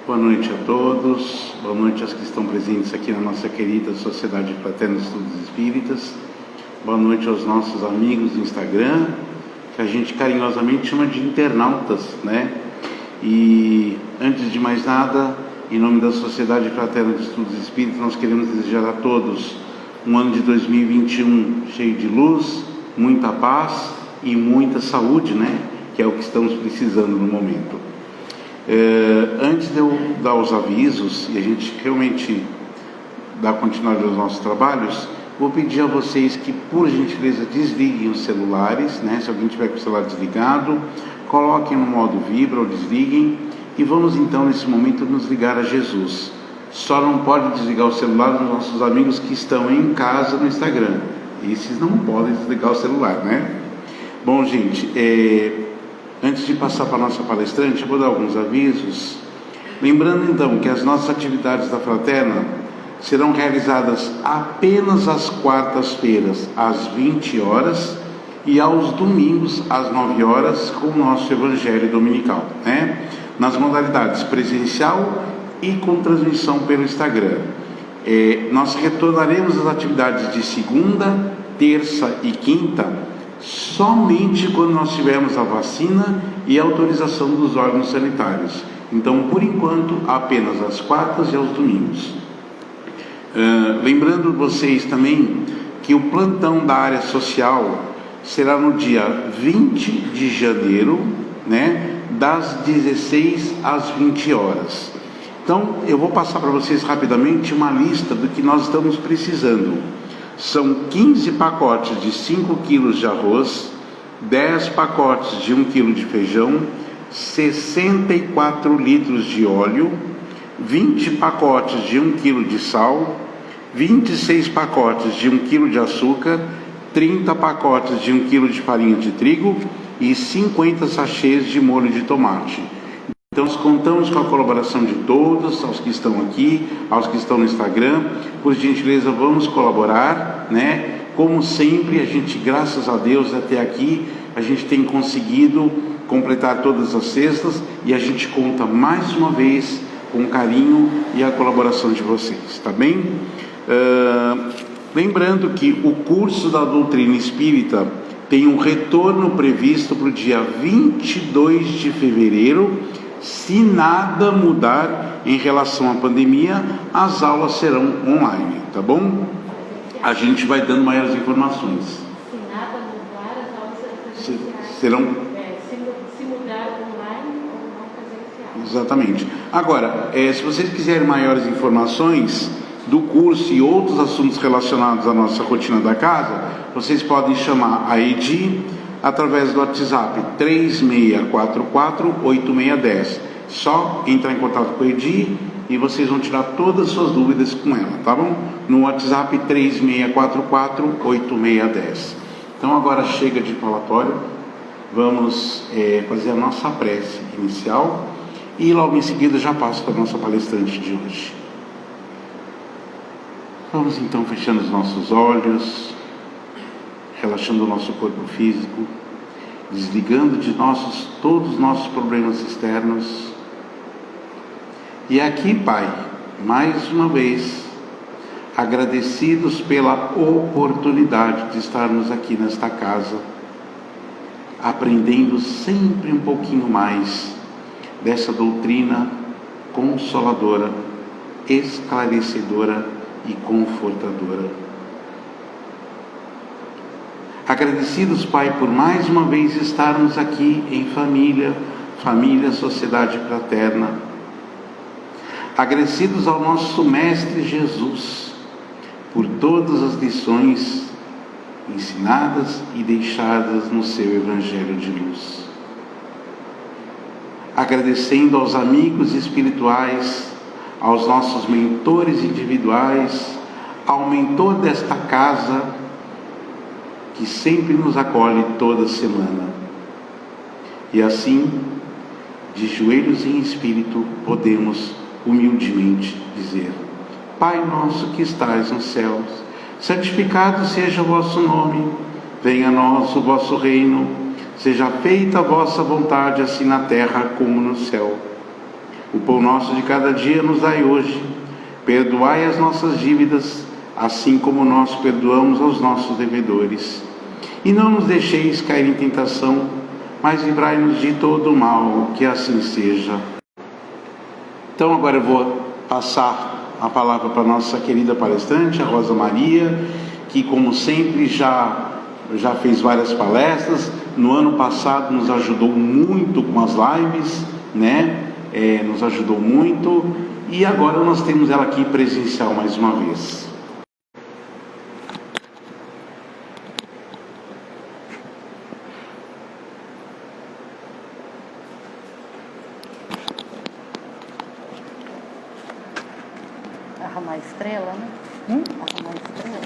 Boa noite a todos, boa noite aos que estão presentes aqui na nossa querida Sociedade Fraterna de Estudos Espíritas, boa noite aos nossos amigos do Instagram, que a gente carinhosamente chama de internautas, né? E antes de mais nada, em nome da Sociedade Fraterna de Estudos Espíritas, nós queremos desejar a todos um ano de 2021 cheio de luz, muita paz e muita saúde, né? Que é o que estamos precisando no momento. Antes de eu dar os avisos e a gente realmente dar continuidade aos nossos trabalhos, vou pedir a vocês que, por gentileza, desliguem os celulares, né? Se alguém tiver com o celular desligado, coloquem no modo vibra ou desliguem, e vamos então nesse momento nos ligar a Jesus. Só não pode desligar o celular dos nossos amigos que estão em casa no Instagram. Esses não podem desligar o celular, né? Bom, gente, antes de passar para a nossa palestrante, eu vou dar alguns avisos. Lembrando então que as nossas atividades da Fraterna serão realizadas apenas às quartas-feiras, às 20 horas, e aos domingos, às 9 horas, com o nosso Evangelho Dominical, né? Nas modalidades presencial e com transmissão pelo Instagram. Nós retornaremos às atividades de segunda, terça e quinta somente quando nós tivermos a vacina e a autorização dos órgãos sanitários. Então, por enquanto, apenas às quartas e aos domingos. Lembrando vocês também que o plantão da área social será no dia 20 de janeiro, né, das 16 às 20 horas. Então, eu vou passar para vocês rapidamente uma lista do que nós estamos precisando. São 15 pacotes de 5 quilos de arroz, 10 pacotes de 1 quilo de feijão, 64 litros de óleo, 20 pacotes de 1 quilo de sal, 26 pacotes de 1 quilo de açúcar, 30 pacotes de 1 quilo de farinha de trigo e 50 sachês de molho de tomate. Então, nós contamos com a colaboração de todos, aos que estão aqui, aos que estão no Instagram. Por gentileza, vamos colaborar, né? Como sempre, a gente, graças a Deus, até aqui, a gente tem conseguido completar todas as cestas e a gente conta mais uma vez com o carinho e a colaboração de vocês, tá bem? Lembrando que o curso da doutrina espírita tem um retorno previsto para o dia 22 de fevereiro. Se nada mudar em relação à pandemia, as aulas serão online, tá bom? A gente vai dando maiores informações. Se nada mudar, as aulas serão se mudar online ou não presencial. Exatamente. Agora, se vocês quiserem maiores informações do curso e outros assuntos relacionados à nossa rotina da casa, vocês podem chamar a Edi através do WhatsApp 3644-8610. Só entrar em contato com a Edi e vocês vão tirar todas as suas dúvidas com ela, tá bom? No WhatsApp 3644-8610. Então agora chega de falatório, vamos fazer a nossa prece inicial e logo em seguida já passo para a nossa palestrante de hoje. Vamos então fechando os nossos olhos, relaxando o nosso corpo físico, desligando de todos os nossos problemas externos. E aqui, Pai, mais uma vez, agradecidos pela oportunidade de estarmos aqui nesta casa, aprendendo sempre um pouquinho mais dessa doutrina consoladora, esclarecedora e confortadora. Agradecidos, Pai, por mais uma vez estarmos aqui em família, Sociedade Fraterna. Agradecidos ao nosso Mestre Jesus, por todas as lições ensinadas e deixadas no seu Evangelho de luz. Agradecendo aos amigos espirituais, aos nossos mentores individuais, ao mentor desta casa, que sempre nos acolhe toda semana. E assim, de joelhos em espírito, podemos humildemente dizer: Pai nosso que estais nos céus, santificado seja o vosso nome, venha a nós o vosso reino, seja feita a vossa vontade, assim na terra como no céu. O pão nosso de cada dia nos dai hoje. Perdoai as nossas dívidas, assim como nós perdoamos aos nossos devedores. E não nos deixeis cair em tentação, mas livrai-nos de todo o mal, que assim seja. Então agora eu vou passar a palavra para a nossa querida palestrante, a Rosa Maria, que como sempre já fez várias palestras. No ano passado nos ajudou muito com as lives, né? Nos ajudou muito, e agora nós temos ela aqui presencial mais uma vez. Arrumar a estrela, né? Arrumar a estrela.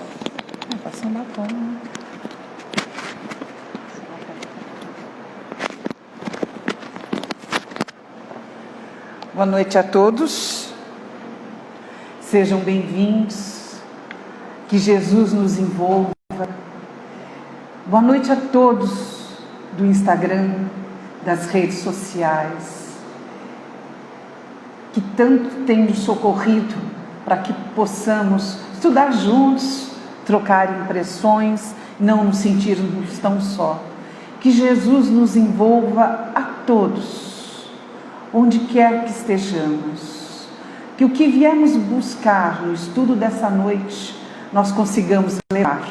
Passar um batom, né? Boa noite a todos, sejam bem-vindos, que Jesus nos envolva. Boa noite a todos do Instagram, das redes sociais, que tanto têm nos socorrido para que possamos estudar juntos, trocar impressões, não nos sentirmos tão só. Que Jesus nos envolva a todos, onde quer que estejamos, que o que viemos buscar no estudo dessa noite, nós consigamos levar,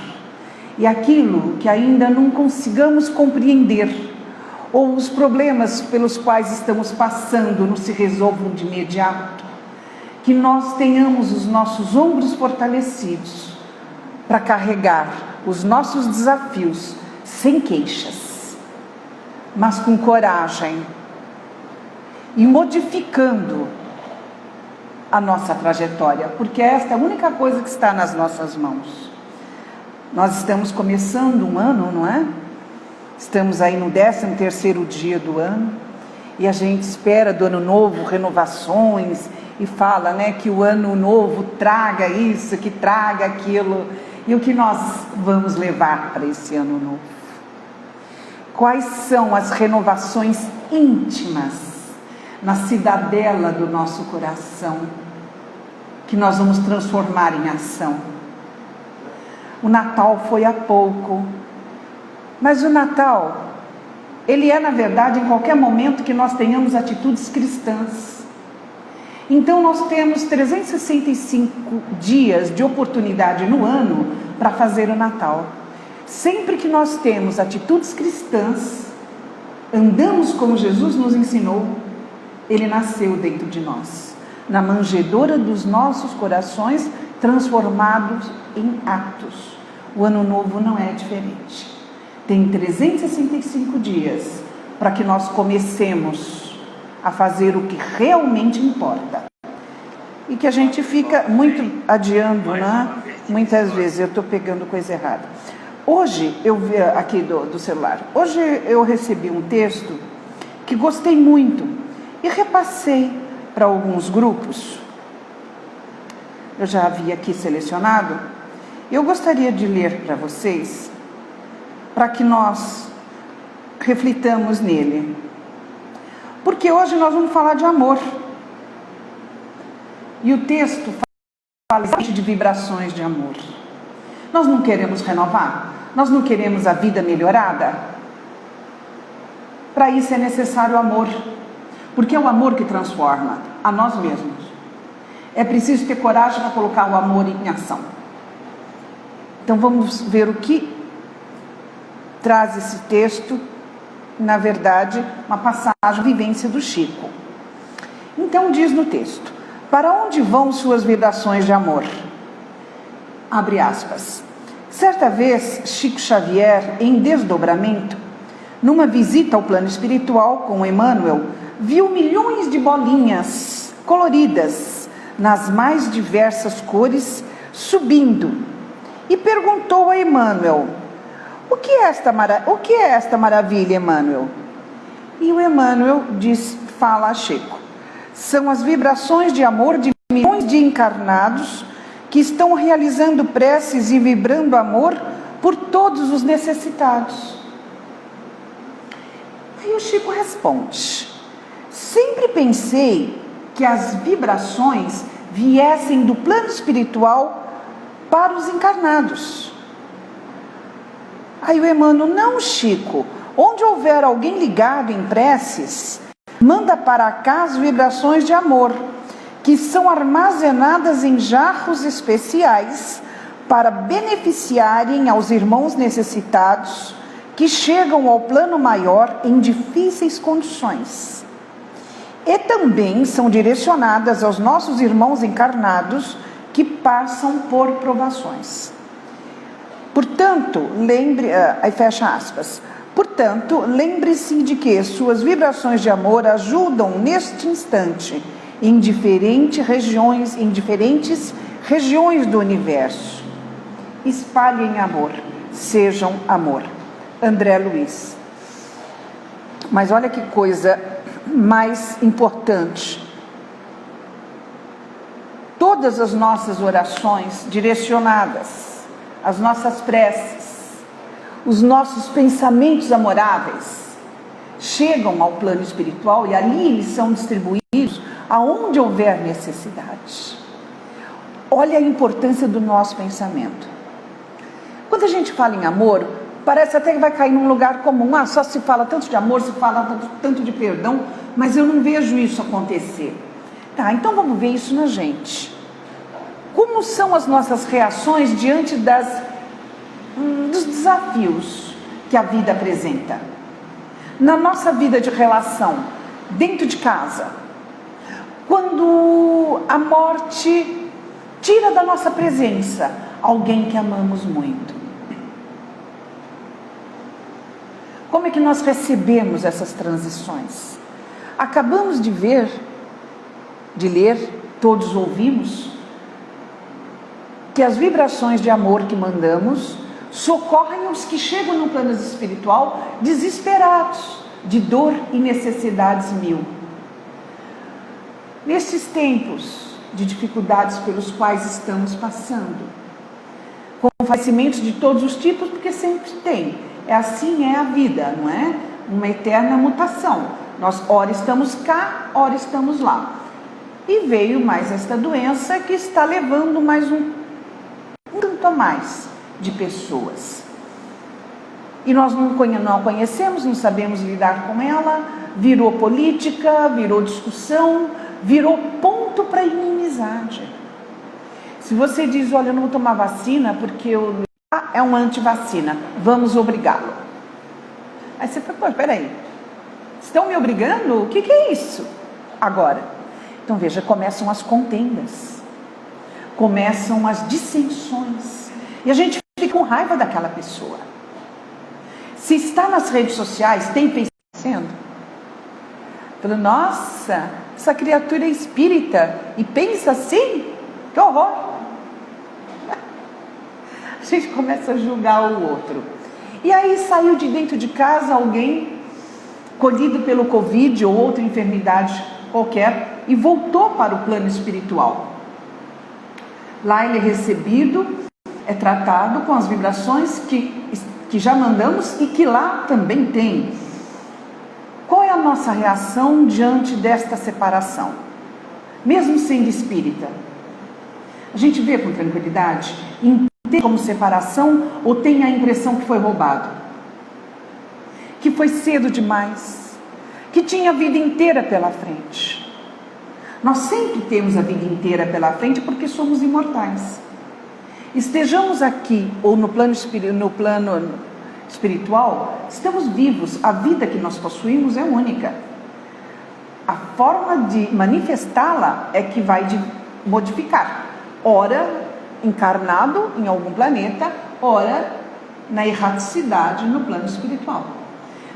e aquilo que ainda não consigamos compreender, ou os problemas pelos quais estamos passando não se resolvam de imediato, que nós tenhamos os nossos ombros fortalecidos, para carregar os nossos desafios, sem queixas, mas com coragem, e modificando a nossa trajetória, porque esta é a única coisa que está nas nossas mãos. Nós estamos começando um ano, não é? Estamos aí no 13º dia do ano, e a gente espera do ano novo renovações, e fala, né, que o ano novo traga isso, que traga aquilo, e o que nós vamos levar para esse ano novo? Quais são as renovações íntimas na cidadela do nosso coração, que nós vamos transformar em ação? O Natal foi há pouco, mas o Natal, ele é na verdade em qualquer momento que nós tenhamos atitudes cristãs. Então nós temos 365 dias de oportunidade no ano para fazer o Natal. Sempre que nós temos atitudes cristãs, andamos como Jesus nos ensinou, Ele nasceu dentro de nós, na manjedoura dos nossos corações, transformados em atos. O ano novo não é diferente. Tem 365 dias para que nós comecemos a fazer o que realmente importa. E que a gente fica muito adiando, né? Muitas vezes eu estou pegando coisa errada. Hoje, eu vi aqui do celular, hoje eu recebi um texto que gostei muito, e repassei para alguns grupos. Eu já havia aqui selecionado. Eu gostaria de ler para vocês, para que nós reflitamos nele. Porque hoje nós vamos falar de amor. E o texto fala de vibrações de amor. Nós não queremos renovar? Nós não queremos a vida melhorada? Para isso é necessário amor. Porque é o amor que transforma a nós mesmos. É preciso ter coragem para colocar o amor em ação. Então vamos ver o que traz esse texto. Na verdade, uma passagem, vivência do Chico. Então diz no texto: para onde vão suas vibrações de amor? Abre aspas. Certa vez, Chico Xavier, em desdobramento, numa visita ao plano espiritual com Emmanuel, viu milhões de bolinhas coloridas, nas mais diversas cores, subindo, e perguntou a Emmanuel: o que é esta maravilha, Emmanuel? E o Emmanuel fala a Chico: são as vibrações de amor de milhões de encarnados que estão realizando preces e vibrando amor por todos os necessitados. Aí o Chico responde: sempre pensei que as vibrações viessem do plano espiritual para os encarnados. Aí o Emmanuel: não, Chico, onde houver alguém ligado em preces, manda para cá as vibrações de amor, que são armazenadas em jarros especiais para beneficiarem aos irmãos necessitados que chegam ao plano maior em difíceis condições. E também são direcionadas aos nossos irmãos encarnados que passam por provações. Portanto, aí fecha aspas. Portanto, lembre-se de que suas vibrações de amor ajudam neste instante em diferentes regiões do universo. Espalhem amor, sejam amor. André Luiz. Mas olha que coisa mais importante. Todas as nossas orações direcionadas, as nossas preces, os nossos pensamentos amoráveis chegam ao plano espiritual e ali eles são distribuídos aonde houver necessidade. Olha a importância do nosso pensamento. Quando a gente fala em amor, parece até que vai cair num lugar comum. Só se fala tanto de amor, se fala tanto de perdão, mas eu não vejo isso acontecer. Tá, então vamos ver isso na gente. Como são as nossas reações diante dos desafios que a vida apresenta? Na nossa vida de relação, dentro de casa, quando a morte tira da nossa presença alguém que amamos muito. Como é que nós recebemos essas transições? Acabamos de ler, todos ouvimos, que as vibrações de amor que mandamos socorrem os que chegam no plano espiritual desesperados, de dor e necessidades mil. Nesses tempos de dificuldades pelos quais estamos passando, com falecimentos de todos os tipos, porque sempre tem. Assim é a vida, não é? Uma eterna mutação. Nós ora estamos cá, ora estamos lá. E veio mais esta doença que está levando mais um tanto a mais de pessoas. E nós não conhecemos, não sabemos lidar com ela, virou política, virou discussão, virou ponto para inimizade. Se você diz: olha, eu não vou tomar vacina porque é um antivacina, vamos obrigá-lo. Aí você fala: pô, peraí, estão me obrigando? O que é isso? Agora, então veja, começam as contendas, começam as dissensões, e a gente fica com raiva daquela pessoa. Se está nas redes sociais, tem pensando, falando: nossa, essa criatura é espírita e pensa assim? Que horror! A gente começa a julgar o outro. E aí saiu de dentro de casa alguém colhido pelo Covid ou outra enfermidade qualquer e voltou para o plano espiritual. Lá ele é recebido, é tratado com as vibrações que já mandamos e que lá também tem. Qual é a nossa reação diante desta separação? Mesmo sendo espírita, a gente vê com tranquilidade, entende como separação ou tem a impressão que foi roubado? Que foi cedo demais? Que tinha a vida inteira pela frente? Nós sempre temos a vida inteira pela frente porque somos imortais. Estejamos aqui ou no plano espiritual, estamos vivos, a vida que nós possuímos é única. A forma de manifestá-la é que vai modificar. Ora encarnado em algum planeta, ora na erraticidade no plano espiritual.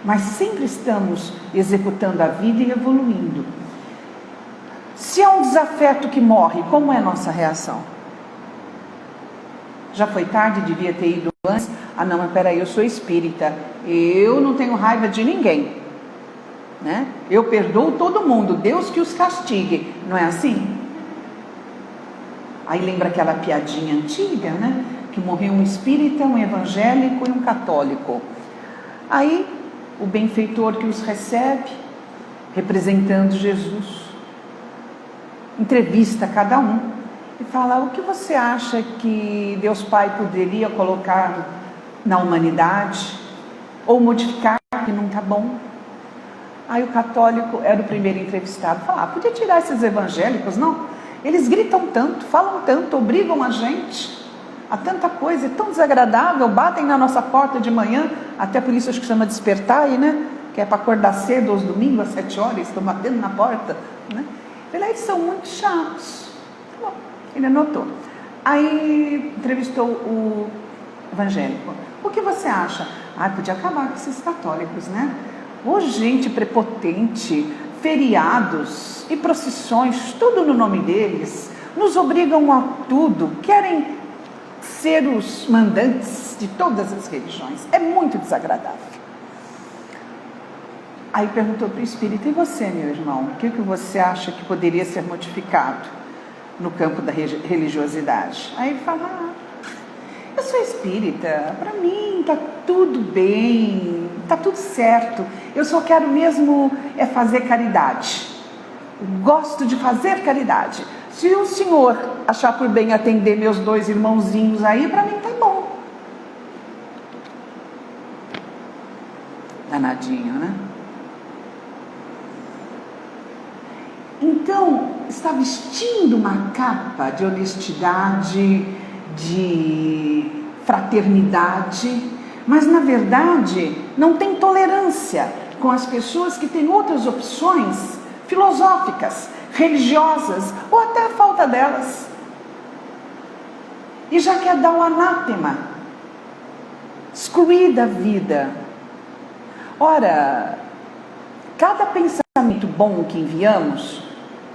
Mas sempre estamos executando a vida e evoluindo. Se há um desafeto que morre, como é a nossa reação? Já foi tarde, devia ter ido antes. Ah não, mas peraí, eu sou espírita, eu não tenho raiva de ninguém, né? Eu perdoo todo mundo, Deus que os castigue, não é assim? Aí lembra aquela piadinha antiga, né? Que morreu um espírita, um evangélico e um católico. Aí o benfeitor que os recebe, representando Jesus, entrevista cada um e fala: o que você acha que Deus Pai poderia colocar na humanidade ou modificar que não está bom? Aí o católico era o primeiro entrevistado, fala: podia tirar esses evangélicos, não? Eles gritam tanto, falam tanto, obrigam a gente a tanta coisa, é tão desagradável, batem na nossa porta de manhã, até por isso acho que chama despertar aí, né? Que é para acordar cedo aos domingos, às 7 horas, estão batendo na porta, né? Eles são muito chatos. Bom, ele anotou. Aí entrevistou o evangélico: o que você acha? Podia acabar com esses católicos, né? Ô, gente prepotente, feriados e procissões, tudo no nome deles, nos obrigam a tudo, querem ser os mandantes de todas as religiões, é muito desagradável. Aí perguntou para o espírito: e você, meu irmão, o que você acha que poderia ser modificado no campo da religiosidade? Aí ele fala: eu sou espírita, para mim está tudo bem, está tudo certo, eu só quero mesmo é fazer caridade, gosto de fazer caridade. Se o senhor achar por bem atender meus 2 irmãozinhos aí, para mim está bom. Danadinho, né? Então, está vestindo uma capa de honestidade, de fraternidade, mas na verdade não tem tolerância com as pessoas que têm outras opções filosóficas, religiosas, ou até a falta delas. E já quer dar o anátema, excluir da vida. Ora, cada pensamento bom que enviamos,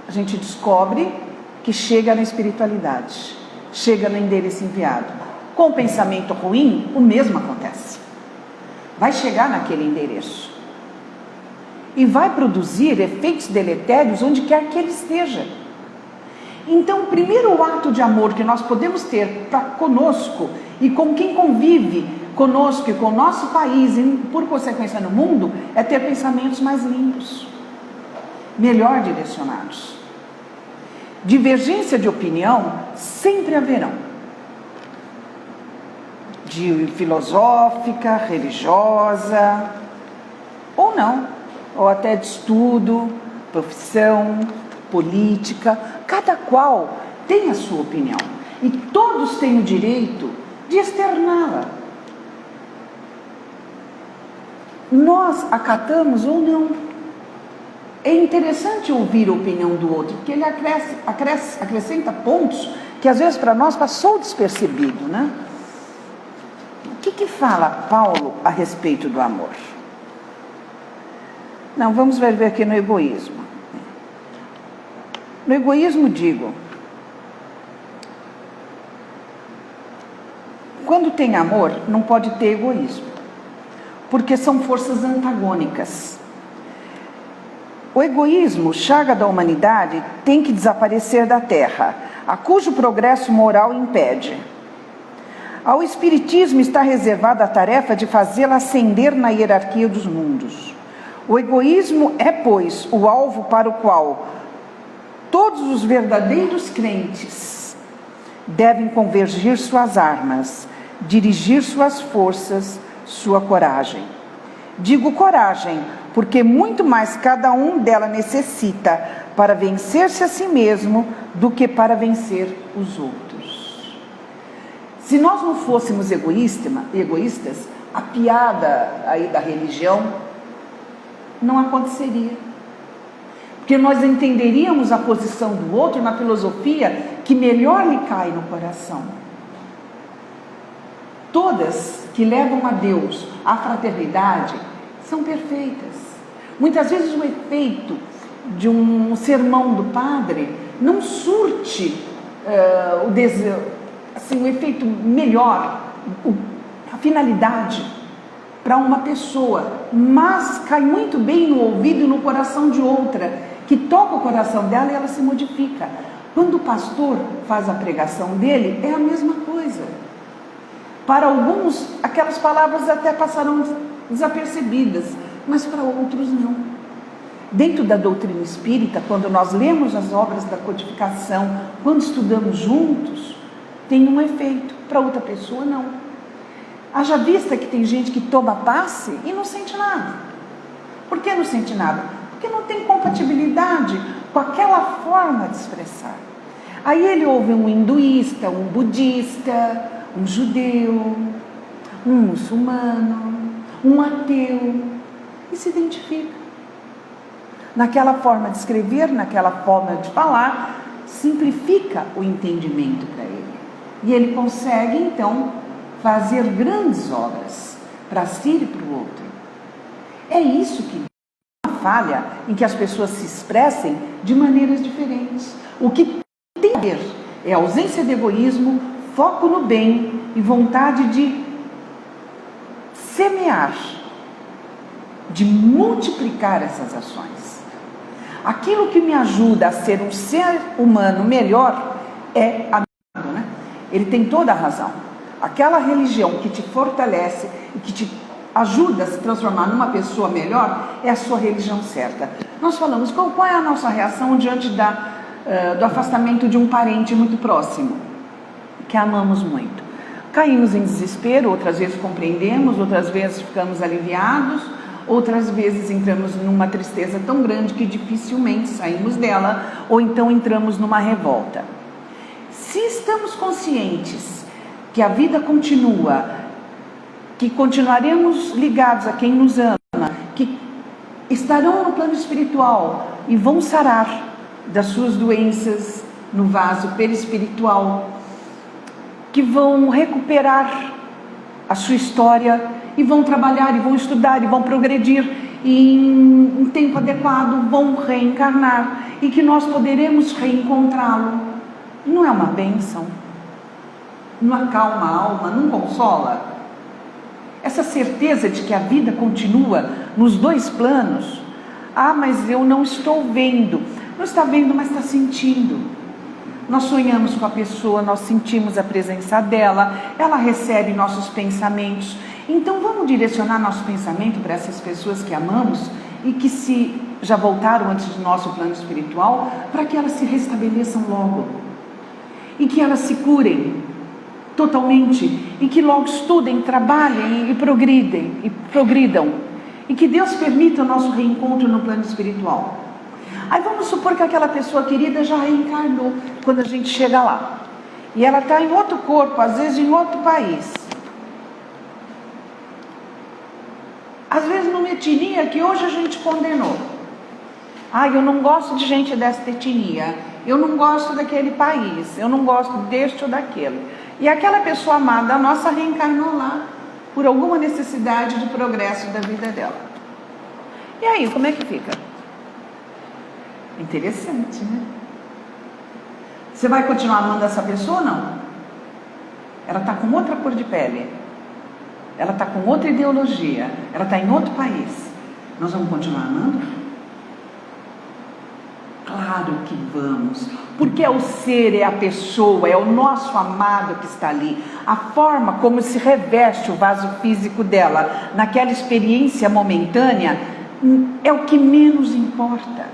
a gente descobre que chega na espiritualidade, chega no endereço enviado. Com o pensamento ruim, o mesmo acontece. Vai chegar naquele endereço e vai produzir efeitos deletérios onde quer que ele esteja. Então, o primeiro ato de amor que nós podemos ter para conosco e com quem convive conosco e com o nosso país e, por consequência, no mundo, é ter pensamentos mais limpos, melhor direcionados. Divergência de opinião sempre haverão, de filosófica, religiosa, ou não, ou até de estudo, profissão, política. Cada qual tem a sua opinião e todos têm o direito de externá-la. Nós acatamos ou não. É interessante ouvir a opinião do outro, porque ele acrescenta pontos que às vezes para nós passou despercebido, né? O que fala Paulo a respeito do amor? Não, vamos ver aqui no egoísmo. No egoísmo, digo, quando tem amor, não pode ter egoísmo, porque são forças antagônicas. O egoísmo, chaga da humanidade, tem que desaparecer da terra, a cujo progresso moral impede. Ao Espiritismo está reservada a tarefa de fazê-la ascender na hierarquia dos mundos. O egoísmo é, pois, o alvo para o qual todos os verdadeiros crentes devem convergir suas armas, dirigir suas forças, sua coragem. Digo coragem, porque muito mais cada um dela necessita para vencer-se a si mesmo do que para vencer os outros. Se nós não fôssemos egoístas, a piada aí da religião não aconteceria. Porque nós entenderíamos a posição do outro na filosofia que melhor lhe cai no coração. Todas que levam a Deus, a fraternidade, são perfeitas. Muitas vezes o efeito de um sermão do padre não surte o efeito melhor, a finalidade para uma pessoa, mas cai muito bem no ouvido e no coração de outra, que toca o coração dela e ela se modifica. Quando o pastor faz a pregação dele, é a mesma coisa. Para alguns, aquelas palavras até passarão desapercebidas, mas para outros não. Dentro da doutrina espírita, quando nós lemos as obras da codificação, quando estudamos juntos, tem um efeito, para outra pessoa não. Haja vista que tem gente que toma passe e não sente nada. Por que não sente nada? Porque não tem compatibilidade com aquela forma de expressar. Aí ele ouve um hinduísta, um budista, um judeu, um muçulmano, um ateu, e se identifica. Naquela forma de escrever, naquela forma de falar, simplifica o entendimento para ele. E ele consegue, então, fazer grandes obras para si e para o outro. É isso que é uma falha em que as pessoas se expressem de maneiras diferentes. O que tem a ver é ausência de egoísmo, foco no bem e vontade de semear, de multiplicar essas ações. Aquilo que me ajuda a ser um ser humano melhor é a né? Ele tem toda a razão. Aquela religião que te fortalece e que te ajuda a se transformar numa pessoa melhor é a sua religião certa. Nós falamos, qual é a nossa reação diante do afastamento de um parente muito próximo, que amamos muito? Caímos em desespero, outras vezes compreendemos, outras vezes ficamos aliviados, outras vezes entramos numa tristeza tão grande que dificilmente saímos dela, ou então entramos numa revolta. Se estamos conscientes que a vida continua, que continuaremos ligados a quem nos ama, que estarão no plano espiritual e vão sarar das suas doenças no vaso perispiritual, que vão recuperar a sua história e vão trabalhar, e vão estudar, e vão progredir, e em tempo adequado vão reencarnar, e que nós poderemos reencontrá-lo. Não é uma bênção? Não acalma a alma? Não consola? Essa certeza de que a vida continua nos dois planos. Ah, mas eu não estou vendo. Não está vendo, mas está sentindo. Nós sonhamos com a pessoa, nós sentimos a presença dela, ela recebe nossos pensamentos. Então vamos direcionar nosso pensamento para essas pessoas que amamos e que se já voltaram antes do nosso plano espiritual, para que elas se restabeleçam logo e que elas se curem totalmente e que logo estudem, trabalhem e progridam e que Deus permita o nosso reencontro no plano espiritual. Aí vamos supor que aquela pessoa querida já reencarnou quando a gente chega lá e ela está em outro corpo, às vezes em outro país. Às vezes numa etnia que hoje a gente condenou. Ah, eu não gosto de gente dessa etnia, eu não gosto daquele país, eu não gosto deste ou daquele. E aquela pessoa amada nossa reencarnou lá, por alguma necessidade de progresso da vida dela. E aí, como é que fica? Interessante, né? Você vai continuar amando essa pessoa ou não? Ela está com outra cor de pele. Ela está com outra ideologia, ela está em outro país. Nós vamos continuar amando? Claro que vamos, porque é o ser, é a pessoa, é o nosso amado que está ali. A forma como se reveste o vaso físico dela naquela experiência momentânea é o que menos importa.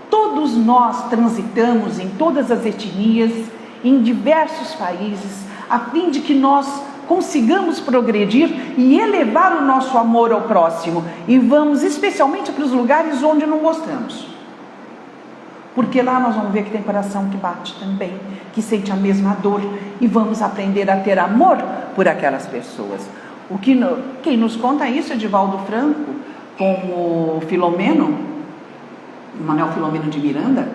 Todos nós transitamos em todas as etnias, em diversos países, a fim de que nós consigamos progredir e elevar o nosso amor ao próximo, e vamos especialmente para os lugares onde não gostamos, porque lá nós vamos ver que tem coração que bate também, que sente a mesma dor, e vamos aprender a ter amor por aquelas pessoas. Quem nos conta isso é Divaldo Franco, como Filomeno, Manuel Filomeno de Miranda.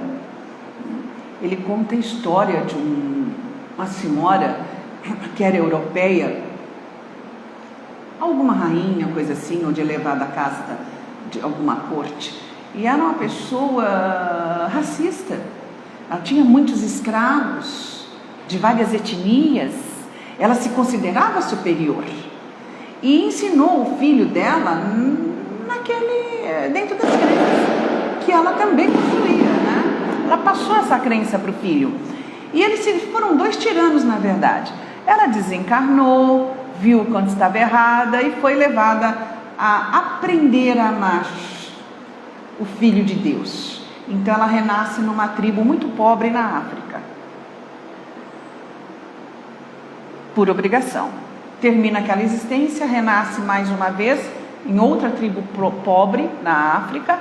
Ele conta a história de uma senhora que era europeia, alguma rainha, coisa assim, ou de elevada casta de alguma corte, e era uma pessoa racista. Ela tinha muitos escravos de várias etnias, ela se considerava superior e ensinou o filho dela dentro das crenças que ela também possuía, né? Ela passou essa crença para o filho, e eles foram dois tiranos, na verdade. Ela desencarnou, viu quando estava errada e foi levada a aprender a amar o Filho de Deus. Então ela renasce numa tribo muito pobre na África, por obrigação. Termina aquela existência, renasce mais uma vez em outra tribo pobre na África,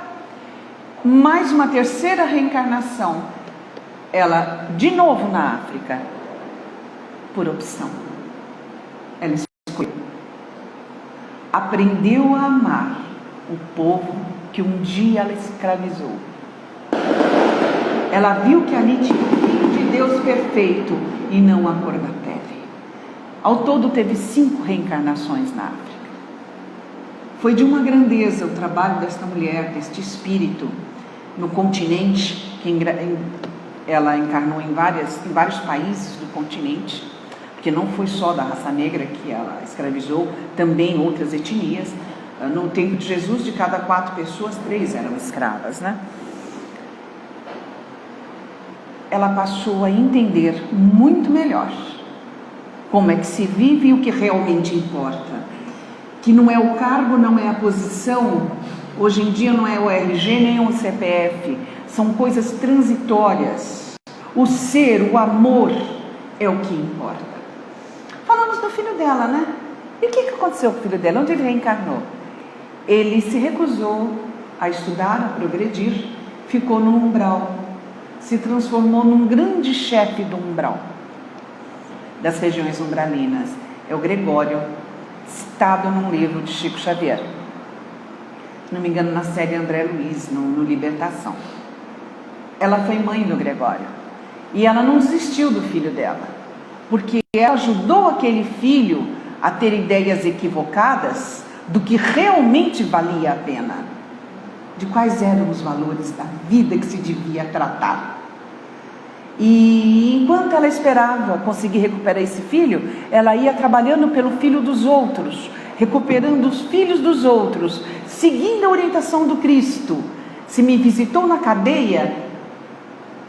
mais uma terceira reencarnação, ela de novo na África, por opção. Ela escolheu. Aprendeu a amar o povo que um dia ela escravizou. Ela viu que ali tinha o Filho de Deus perfeito e não a cor da pele. Ao todo teve 5 reencarnações na África. Foi de uma grandeza o trabalho desta mulher, deste espírito, no continente, que ela encarnou em vários países do continente, porque não foi só da raça negra que ela escravizou, também outras etnias. No tempo de Jesus, de cada 4 pessoas, 3 eram escravas, né? Ela passou a entender muito melhor como é que se vive e o que realmente importa. Que não é o cargo, não é a posição, hoje em dia não é o RG nem o CPF, são coisas transitórias. O ser, o amor é o que importa. Falamos do filho dela, né? E o que aconteceu com o filho dela? Onde ele reencarnou? Ele se recusou a estudar, a progredir, ficou no umbral, se transformou num grande chefe do umbral, das regiões umbralinas. É o Gregório, citado num livro de Chico Xavier, se não me engano na série André Luiz, no Libertação. Ela foi mãe do Gregório e ela não desistiu do filho dela, porque ela ajudou aquele filho a ter ideias equivocadas do que realmente valia a pena, de quais eram os valores da vida que se devia tratar. E enquanto ela esperava conseguir recuperar esse filho, ela ia trabalhando pelo filho dos outros, recuperando os filhos dos outros, seguindo a orientação do Cristo. Se me visitou na cadeia,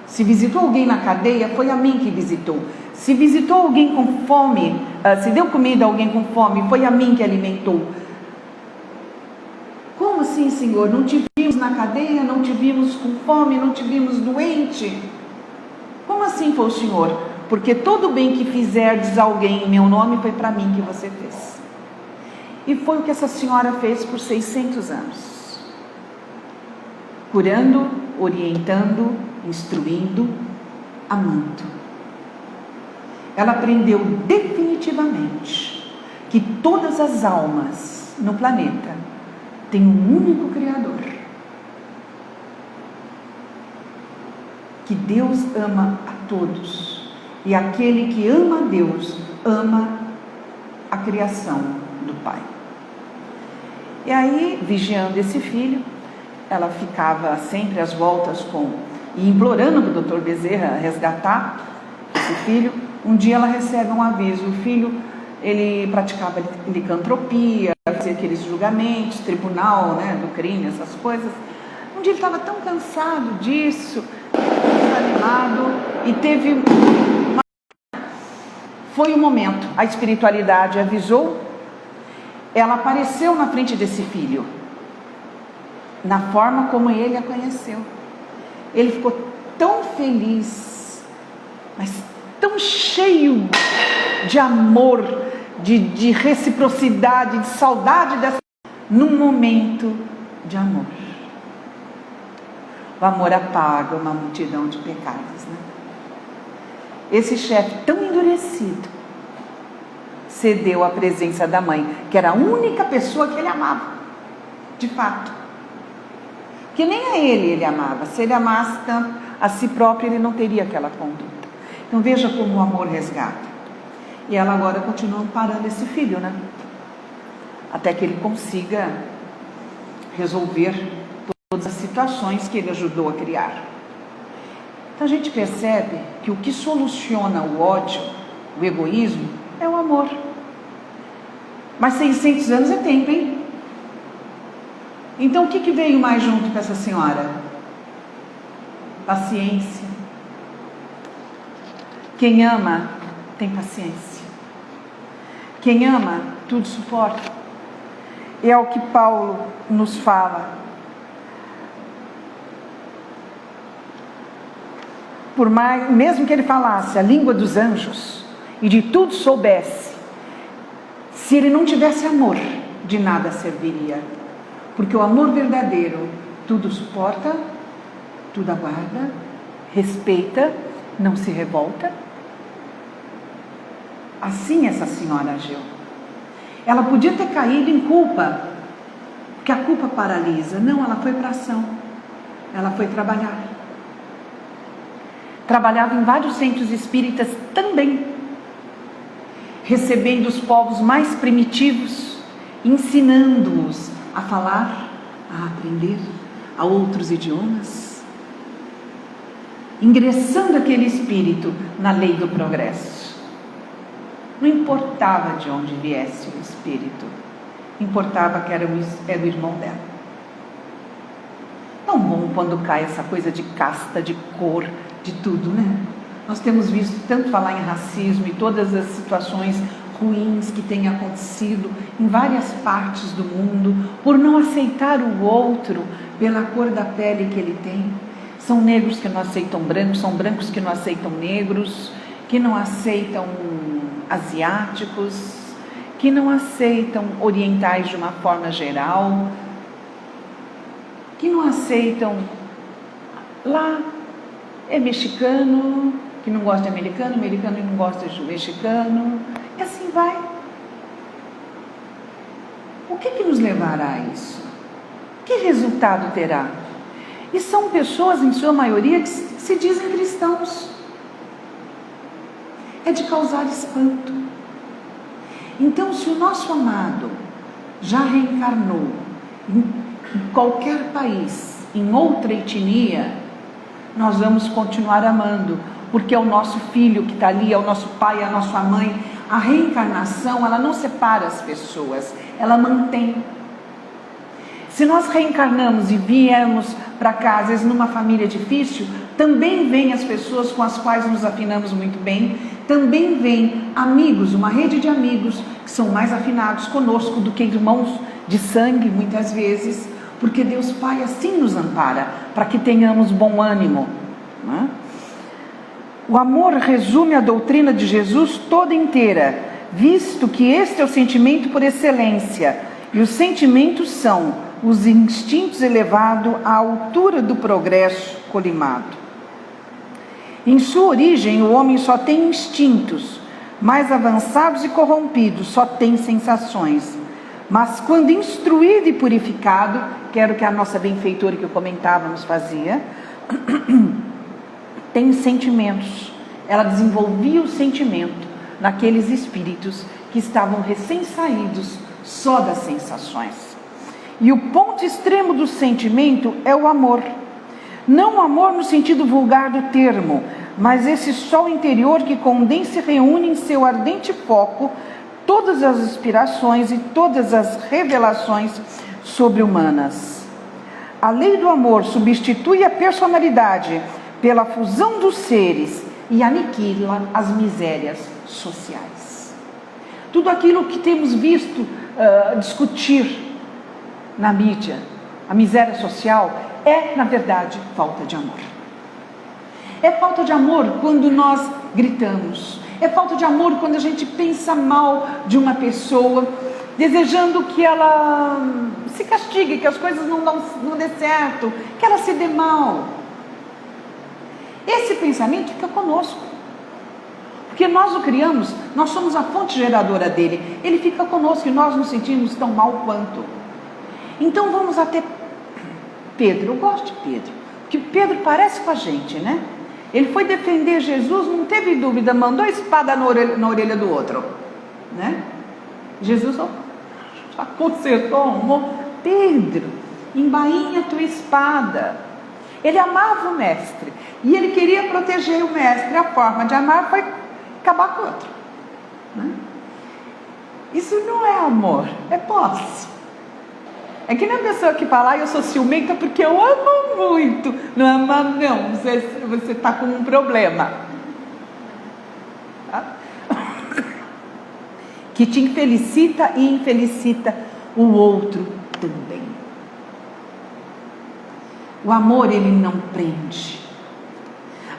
se visitou alguém na cadeia, foi a mim que visitou. Se visitou alguém com fome, se deu comida a alguém com fome, foi a mim que alimentou. Como assim, Senhor? Não te vimos na cadeia, não te vimos com fome, não te vimos doente? Como assim foi o Senhor? Porque todo bem que fizerdes a alguém em meu nome foi para mim que você fez. E foi o que essa senhora fez por 600 anos. Curando, orientando, instruindo, amando. Ela aprendeu definitivamente que todas as almas no planeta têm um único Criador. Que Deus ama a todos. E aquele que ama a Deus, ama a criação do Pai. E aí, vigiando esse filho, ela ficava sempre às voltas e implorando para o Dr. Bezerra resgatar esse filho. Um dia ela recebe um aviso. O filho, ele praticava licantropia, fazia aqueles julgamentos, tribunal, né, do crime, essas coisas. Um dia ele estava tão cansado disso, desanimado, e teve foi o momento, a espiritualidade avisou, ela apareceu na frente desse filho, na forma como ele a conheceu. Ele ficou tão feliz, mas tão cheio de amor, de reciprocidade, de saudade num momento de amor. O amor apaga uma multidão de pecados, né? Esse chefe tão endurecido cedeu à presença da mãe, que era a única pessoa que ele amava, de fato. Que nem a ele amava. Se ele amasse tanto a si próprio, ele não teria aquela conduta. Então veja como o amor resgata. E ela agora continua amparando esse filho, né? Até que ele consiga resolver todas as situações que ele ajudou a criar. Então a gente percebe que o que soluciona o ódio, o egoísmo, é o amor. Mas 600 anos é tempo, hein? Então o que veio mais junto com essa senhora? Paciência. Quem ama tem paciência. Quem ama tudo suporta. É o que Paulo nos fala. por mais, mesmo que ele falasse a língua dos anjos e de tudo soubesse, se ele não tivesse amor, de nada serviria. Porque o amor verdadeiro tudo suporta, tudo aguarda, respeita, não se revolta. Assim essa senhora agiu. Ela podia ter caído em culpa, porque a culpa paralisa. Não, ela foi para a ação. Ela foi trabalhar. Trabalhava em vários centros espíritas também, recebendo os povos mais primitivos, ensinando-os a falar, a aprender a outros idiomas, ingressando aquele espírito na lei do progresso. Não importava de onde viesse o espírito, importava que era o irmão dela. Tão bom quando cai essa coisa de casta, de cor, de tudo, né? Nós temos visto tanto falar em racismo e todas as situações ruins que têm acontecido em várias partes do mundo, por não aceitar o outro pela cor da pele que ele tem. São negros que não aceitam brancos, são brancos que não aceitam negros, que não aceitam asiáticos, que não aceitam orientais de uma forma geral, que não aceitam lá é mexicano, que não gosta de americano, americano que não gosta de mexicano, e assim vai. O que nos levará a isso? Que resultado terá? E são pessoas, em sua maioria, que se dizem cristãos. É de causar espanto. Então, se o nosso amado já reencarnou em qualquer país, em outra etnia, nós vamos continuar amando, porque é o nosso filho que está ali, é o nosso pai, é a nossa mãe. A reencarnação, ela não separa as pessoas, ela mantém. Se nós reencarnamos e viemos para cá, às vezes numa família difícil, também vêm as pessoas com as quais nos afinamos muito bem, também vêm amigos, uma rede de amigos que são mais afinados conosco do que irmãos de sangue, muitas vezes, porque Deus Pai assim nos ampara, para que tenhamos bom ânimo, né? O amor resume a doutrina de Jesus toda inteira, visto que este é o sentimento por excelência, e os sentimentos são os instintos elevados à altura do progresso colimado. Em sua origem, o homem só tem instintos, mais avançados e corrompidos, só tem sensações. Mas quando instruído e purificado, que era o que a nossa benfeitora que eu comentava nos fazia, tem sentimentos. Ela desenvolvia o sentimento naqueles espíritos que estavam recém-saídos só das sensações. E o ponto extremo do sentimento é o amor. Não o amor no sentido vulgar do termo, mas esse sol interior que condensa e reúne em seu ardente foco todas as inspirações e todas as revelações sobre-humanas. A lei do amor substitui a personalidade pela fusão dos seres e aniquila as misérias sociais. Tudo aquilo que temos visto discutir na mídia, a miséria social, é, na verdade, falta de amor. É falta de amor quando nós gritamos. É falta de amor quando a gente pensa mal de uma pessoa, desejando que ela se castigue, que as coisas não dê certo, que ela se dê mal. Esse pensamento fica conosco, porque nós o criamos, nós somos a fonte geradora dele. Ele fica conosco e nós nos sentimos tão mal quanto. Então vamos até Pedro. Eu gosto de Pedro, porque Pedro parece com a gente, né? Ele foi defender Jesus, não teve dúvida, mandou a espada na orelha do outro, né? Jesus já consertou, amor. Pedro, embainha a tua espada. Ele amava o mestre e ele queria proteger o mestre. A forma de amar foi acabar com o outro, né? Isso não é amor, é posse. É que nem a pessoa que fala, eu sou ciumenta porque eu amo muito. Não ama, não, você está com um problema, tá? Que te infelicita e infelicita o outro também. O amor, ele não prende.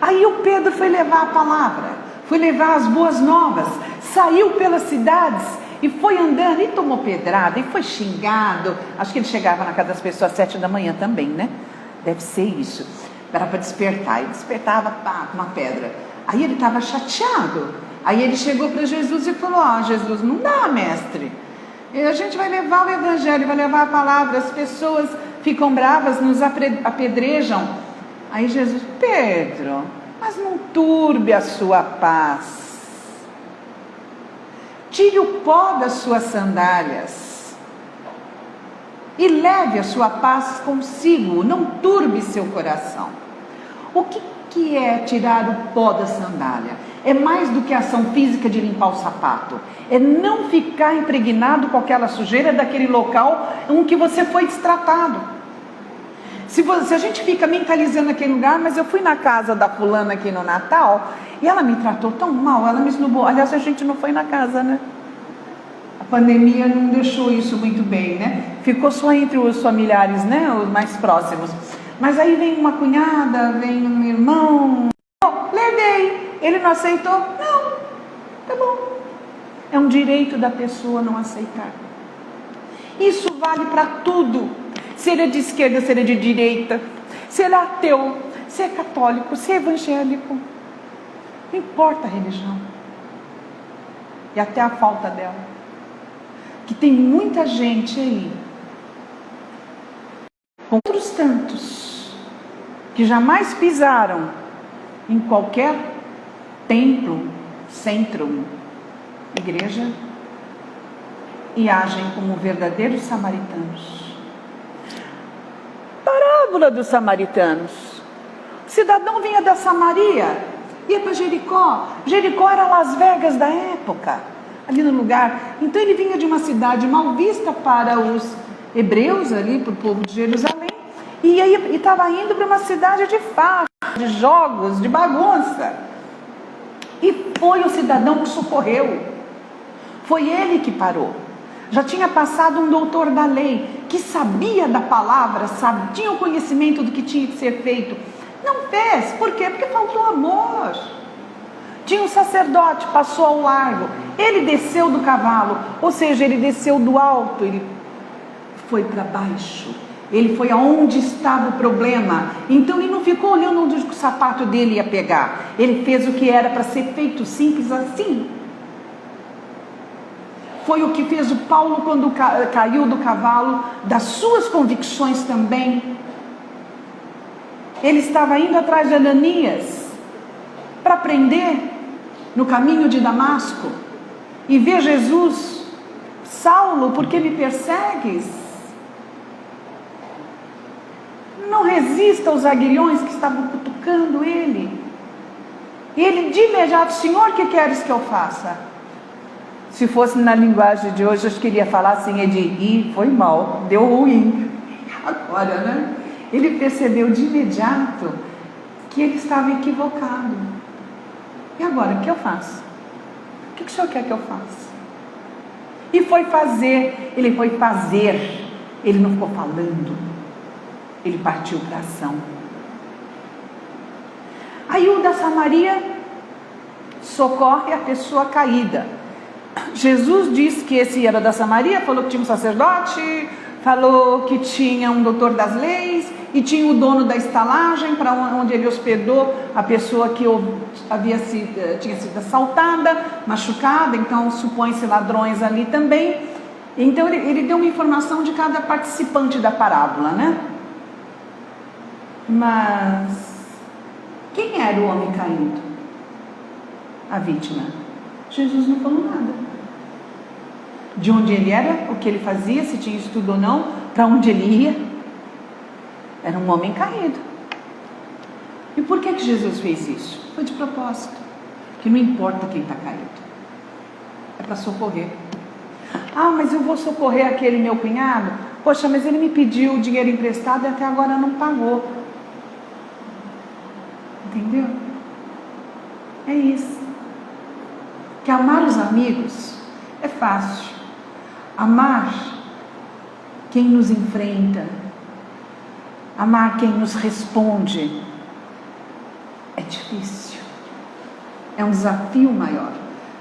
Aí o Pedro foi levar a palavra, foi levar as boas novas, saiu pelas cidades e foi andando e tomou pedrada e foi xingado. Acho que ele chegava na casa das pessoas às 7 da manhã também, né? Deve ser isso. Era para despertar, e despertava, pá, uma pedra. Aí ele estava chateado. Aí ele chegou para Jesus e falou: Jesus, não dá, mestre. A gente vai levar o evangelho, vai levar a palavra, as pessoas ficam bravas, nos apedrejam. Aí Jesus: Pedro, mas não turbe a sua paz. Tire o pó das suas sandálias e leve a sua paz consigo, não turbe seu coração. O que é tirar o pó da sandália? É mais do que a ação física de limpar o sapato. É não ficar impregnado com aquela sujeira daquele local em que você foi destratado. Se a gente fica mentalizando aquele lugar, mas eu fui na casa da fulana aqui no Natal e ela me tratou tão mal, ela me esnobou. Aliás, a gente não foi na casa, né? A pandemia não deixou isso muito bem, né? Ficou só entre os familiares, né? Os mais próximos. Mas aí vem uma cunhada, vem um irmão. Levei. Ele não aceitou? Não. Tá bom. É um direito da pessoa não aceitar. Isso vale para tudo. Se ele é de esquerda, se ele é de direita, se ele é ateu, se é católico, se é evangélico. Não importa a religião. E até a falta dela. Que tem muita gente aí, outros tantos, que jamais pisaram em qualquer templo, centro, igreja, e agem como verdadeiros samaritanos. Parábola dos samaritanos. O cidadão vinha da Samaria, ia para Jericó. Jericó era Las Vegas da época, ali no lugar. Então ele vinha de uma cidade mal vista para os hebreus, ali para o povo de Jerusalém, e estava indo para uma cidade de farra, de jogos, de bagunça. E foi o cidadão que socorreu. Foi ele que parou. Já tinha passado um doutor da lei, que sabia da palavra, tinha o conhecimento do que tinha que ser feito. Não fez. Por quê? Porque faltou amor. Tinha um sacerdote, passou ao largo. Ele desceu do cavalo, ou seja, ele desceu do alto, ele foi para baixo. Ele foi aonde estava o problema. Então ele não ficou olhando onde o sapato dele ia pegar. Ele fez o que era para ser feito, simples assim. Foi o que fez o Paulo quando caiu do cavalo, das suas convicções também. Ele estava indo atrás de Ananias para prender no caminho de Damasco e ver Jesus: Saulo, por que me persegues? Não resista aos aguilhões que estavam cutucando ele. E ele de imediato: Senhor, o que queres que eu faça? Se fosse na linguagem de hoje, eu queria falar assim: foi mal, deu ruim. Agora, né? Ele percebeu de imediato que ele estava equivocado. E agora, o que eu faço? O que o senhor quer que eu faça? E foi fazer, ele foi fazer, ele não ficou falando, ele partiu para a ação. Aí o da Samaria socorre a pessoa caída. Jesus disse que esse era da Samaria, falou que tinha um sacerdote, falou que tinha um doutor das leis e tinha o dono da estalagem, para onde ele hospedou a pessoa que tinha sido assaltada, machucada. Então supõe-se ladrões ali também. Então ele deu uma informação de cada participante da parábola, né? Mas quem era o homem caído? A vítima. Jesus não falou nada. De onde ele era, o que ele fazia, se tinha estudo ou não, para onde ele ia. Era um homem caído. E por que Jesus fez isso? Foi de propósito. Que não importa quem está caído. É para socorrer. Ah, mas eu vou socorrer aquele meu cunhado? Poxa, mas ele me pediu dinheiro emprestado e até agora não pagou. Entendeu? É isso. Que amar os amigos é fácil. Amar quem nos enfrenta, amar quem nos responde, É difícil. É um desafio maior.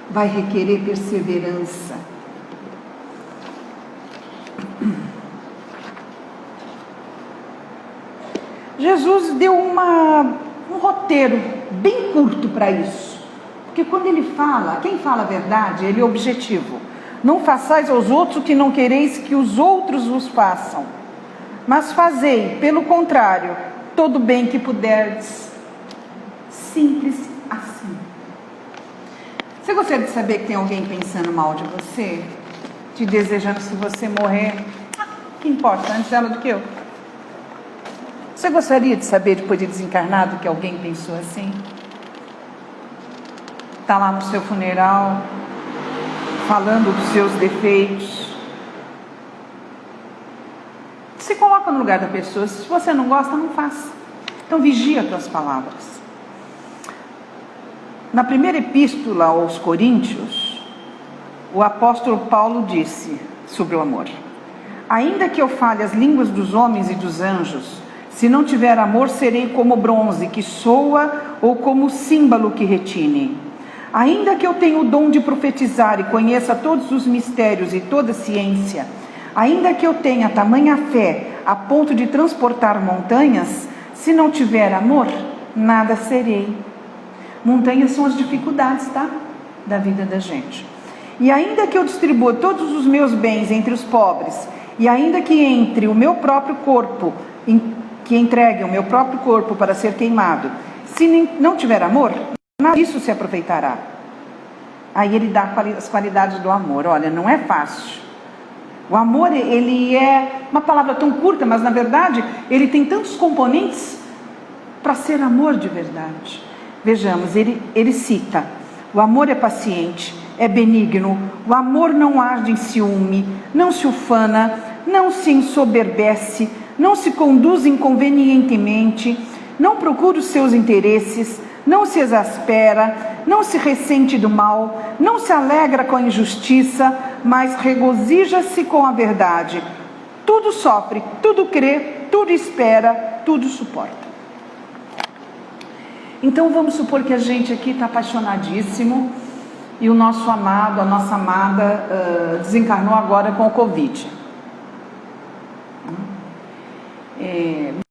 Vai requerer perseverança. Jesus deu um roteiro bem curto para isso. Porque quando ele fala, quem fala a verdade, ele é objetivo. Não façais aos outros o que não quereis que os outros vos façam, mas fazei, pelo contrário, todo o bem que puderdes. Simples assim. Você gostaria de saber que tem alguém pensando mal de você? Te desejando que se você morrer, que importa, antes ela do que eu. Você gostaria de saber, depois de desencarnado, que alguém pensou assim? Está lá no seu funeral, falando dos seus defeitos. Se coloca no lugar da pessoa. Se você não gosta, não faça. Então vigia as tuas palavras. Na primeira epístola aos Coríntios, o apóstolo Paulo disse sobre o amor: ainda que eu fale as línguas dos homens e dos anjos, se não tiver amor, serei como bronze que soa ou como símbolo que retine. Ainda que eu tenha o dom de profetizar e conheça todos os mistérios e toda a ciência, ainda que eu tenha tamanha fé a ponto de transportar montanhas, se não tiver amor, nada serei. Montanhas são as dificuldades, tá? Da vida da gente. E ainda que eu distribua todos os meus bens entre os pobres, e ainda que entre o meu próprio corpo, que entregue o meu próprio corpo para ser queimado, se não tiver amor, nada disso se aproveitará. Aí ele dá as qualidades do amor. Olha, não é fácil. O amor, ele é uma palavra tão curta, mas na verdade ele tem tantos componentes para ser amor de verdade. Vejamos, ele cita: o amor é paciente, é benigno, o amor não arde em ciúme, não se ufana, não se ensoberbece, não se conduz inconvenientemente, não procura os seus interesses, não se exaspera, não se ressente do mal, não se alegra com a injustiça, mas regozija-se com a verdade. Tudo sofre, tudo crê, tudo espera, tudo suporta. Então vamos supor que a gente aqui está apaixonadíssimo e o nosso amado, a nossa amada desencarnou agora com o Covid.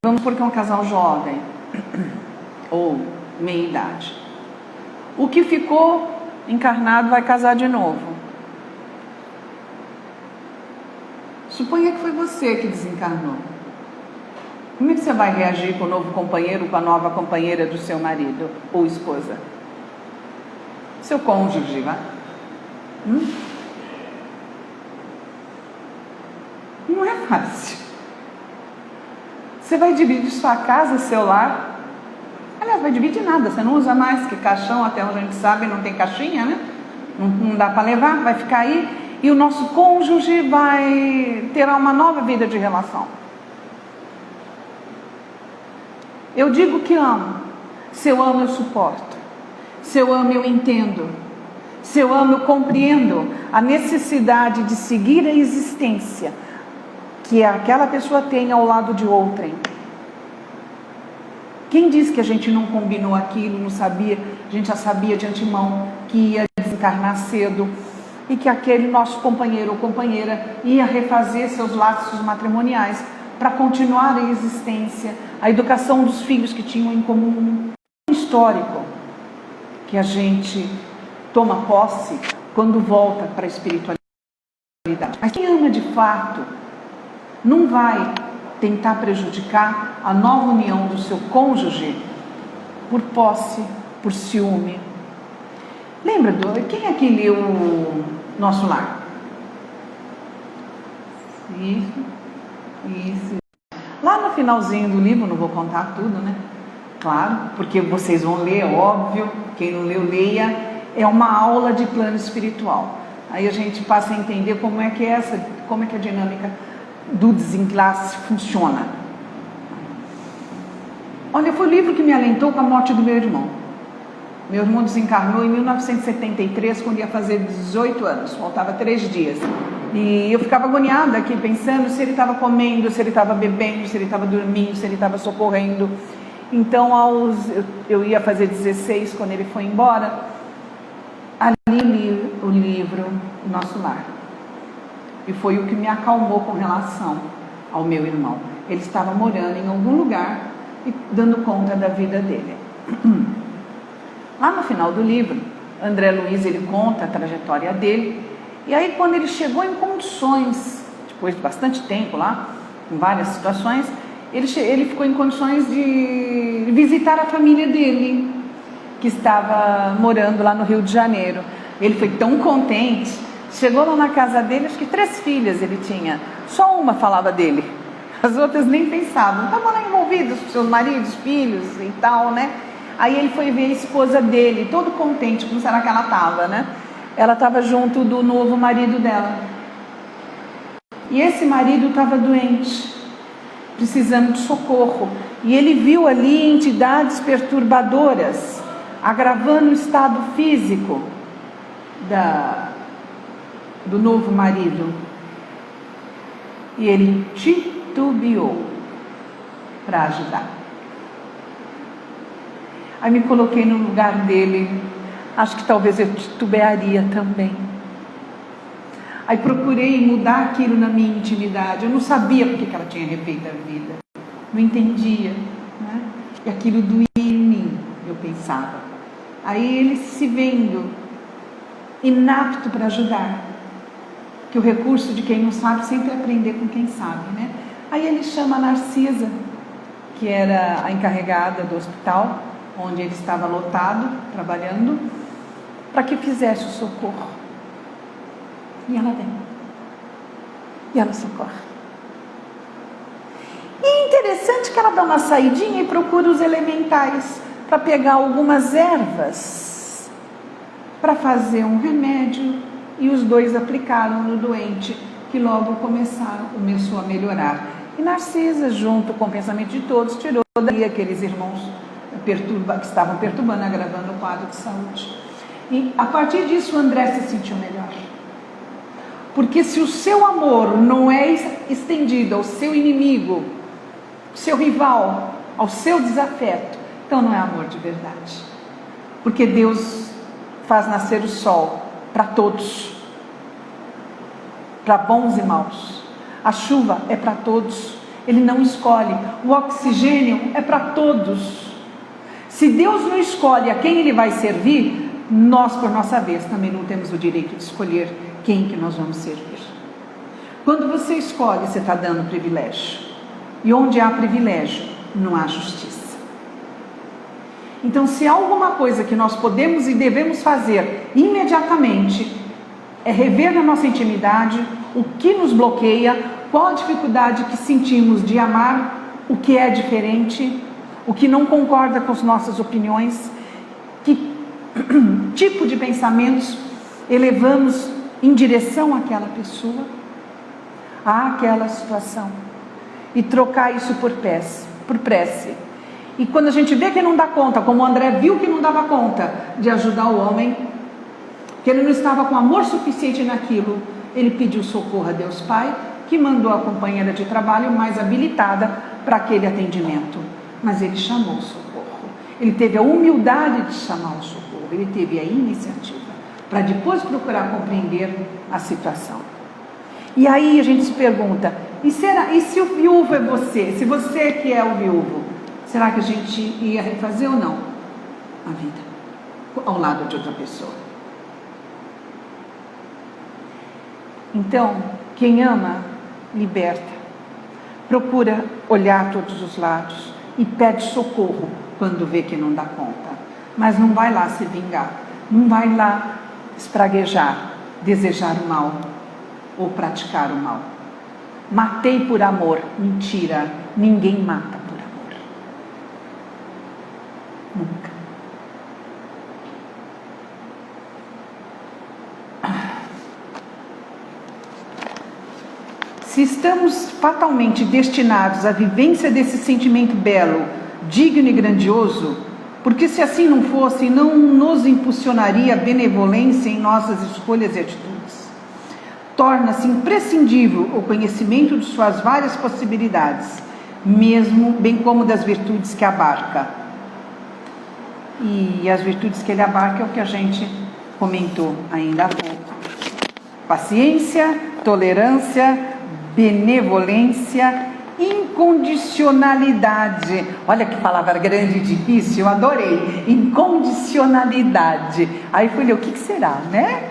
Vamos supor que é um casal jovem ou meia idade. O que ficou encarnado vai casar de novo. Suponha que foi você que desencarnou. Como é que você vai reagir com o novo companheiro, com a nova companheira do seu marido ou esposa? Seu cônjuge, vai? Não é fácil. Você vai dividir sua casa, seu lar. Aliás, vai dividir nada, você não usa mais, que caixão, até onde a gente sabe, não tem caixinha, né? Não dá para levar, vai ficar aí. E o nosso cônjuge terá uma nova vida de relação. Eu digo que amo. Se eu amo, eu suporto. Se eu amo, eu entendo. Se eu amo, eu compreendo a necessidade de seguir a existência que aquela pessoa tem ao lado de outrem. Quem disse que a gente não combinou aquilo, não sabia, a gente já sabia de antemão que ia desencarnar cedo e que aquele nosso companheiro ou companheira ia refazer seus laços matrimoniais para continuar a existência, a educação dos filhos que tinham em comum. Um histórico que a gente toma posse quando volta para a espiritualidade. Mas quem ama de fato não vai tentar prejudicar a nova união do seu cônjuge por posse, por ciúme. Lembra quem aqui leu o Nosso Lar? Isso. Lá no finalzinho do livro, não vou contar tudo, né? Claro, porque vocês vão ler, óbvio. Quem não leu, leia. É uma aula de plano espiritual. Aí a gente passa a entender como é que a dinâmica do desenlace funciona. Olha, foi o livro que me alentou com a morte do meu irmão. Meu irmão desencarnou em 1973, quando ia fazer 18 anos, faltava 3 dias. E eu ficava agoniada aqui, pensando se ele estava comendo, se ele estava bebendo, se ele estava dormindo, se ele estava socorrendo. Então, eu ia fazer 16 quando ele foi embora. Ali li o livro Nosso Lar. E foi o que me acalmou com relação ao meu irmão. Ele estava morando em algum lugar e dando conta da vida dele. Lá no final do livro, André Luiz, ele conta a trajetória dele. E aí, quando ele chegou em condições, depois de bastante tempo lá, em várias situações, ele ficou em condições de visitar a família dele, que estava morando lá no Rio de Janeiro. Ele foi tão contente, chegou lá na casa dele, acho que 3 filhas ele tinha, só uma falava dele, as outras nem pensavam, estavam lá envolvidos com seus maridos, filhos e tal, né? Aí ele foi ver a esposa dele, todo contente, como será que ela estava, né? Ela estava junto do novo marido dela. E esse marido estava doente, precisando de socorro. E ele viu ali entidades perturbadoras, agravando o estado físico do novo marido. E ele titubeou para ajudar. Aí me coloquei no lugar dele. Acho que talvez eu titubearia também. Aí procurei mudar aquilo na minha intimidade. Eu não sabia porque que ela tinha refeito a vida. Não entendia, né? E aquilo doía em mim, eu pensava. Aí ele se vendo inapto para ajudar. Que o recurso de quem não sabe sempre é aprender com quem sabe, né? Aí ele chama a Narcisa, que era a encarregada do hospital, onde ele estava lotado, trabalhando, para que fizesse o socorro. E ela vem. E ela socorre. E interessante que ela dá uma saidinha e procura os elementais para pegar algumas ervas para fazer um remédio, e os dois aplicaram no doente, que logo começou a melhorar. E Narcisa, junto com o pensamento de todos, tirou dali aqueles irmãos que estavam perturbando, agravando o quadro de saúde. E a partir disso o André se sentiu melhor. Porque se o seu amor não é estendido ao seu inimigo, ao seu rival, ao seu desafeto, então não é amor de verdade. Porque Deus faz nascer o sol para todos, para bons e maus. A chuva é para todos, Ele não escolhe. O oxigênio é para todos. Se Deus não escolhe a quem Ele vai servir, nós, por nossa vez, também não temos o direito de escolher quem que nós vamos servir. Quando você escolhe, você está dando privilégio. E onde há privilégio, não há justiça. Então, se há alguma coisa que nós podemos e devemos fazer imediatamente, é rever na nossa intimidade o que nos bloqueia, qual a dificuldade que sentimos de amar o que é diferente, o que não concorda com as nossas opiniões, que tipo de pensamentos elevamos em direção àquela pessoa, àquela situação, e trocar isso por prece. E quando a gente vê que não dá conta, como o André viu que não dava conta de ajudar o homem, que ele não estava com amor suficiente naquilo, ele pediu socorro a Deus Pai, que mandou a companheira de trabalho mais habilitada para aquele atendimento. Mas ele chamou o socorro. Ele teve a humildade de chamar o socorro. Ele teve a iniciativa para depois procurar compreender a situação. E aí a gente se pergunta, e se o viúvo é você? Se você que é o viúvo, será que a gente ia refazer ou não a vida ao lado de outra pessoa? Então, quem ama, liberta. Procura olhar todos os lados e pede socorro quando vê que não dá conta. Mas não vai lá se vingar, não vai lá espraguejar, desejar o mal ou praticar o mal. Matei por amor. Mentira, ninguém mata por amor. Nunca. Se estamos fatalmente destinados à vivência desse sentimento belo, digno e grandioso, porque se assim não fosse, não nos impulsionaria a benevolência em nossas escolhas e atitudes. Torna-se imprescindível o conhecimento de suas várias possibilidades, mesmo bem como das virtudes que abarca. E as virtudes que ele abarca é o que a gente comentou ainda há pouco. Paciência, tolerância, benevolência, incondicionalidade. Olha que palavra grande e difícil, eu adorei. Incondicionalidade. Aí fui ler, o que será, né?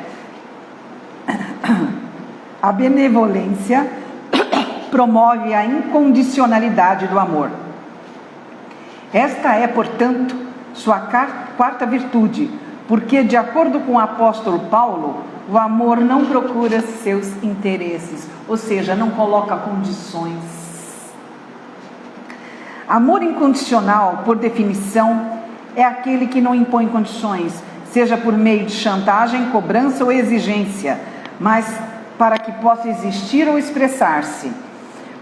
A benevolência promove a incondicionalidade do amor. Esta é, portanto, sua quarta virtude, porque, de acordo com o apóstolo Paulo, o amor não procura seus interesses, ou seja, não coloca condições. Amor incondicional, por definição, é aquele que não impõe condições, seja por meio de chantagem, cobrança ou exigência, mas para que possa existir ou expressar-se.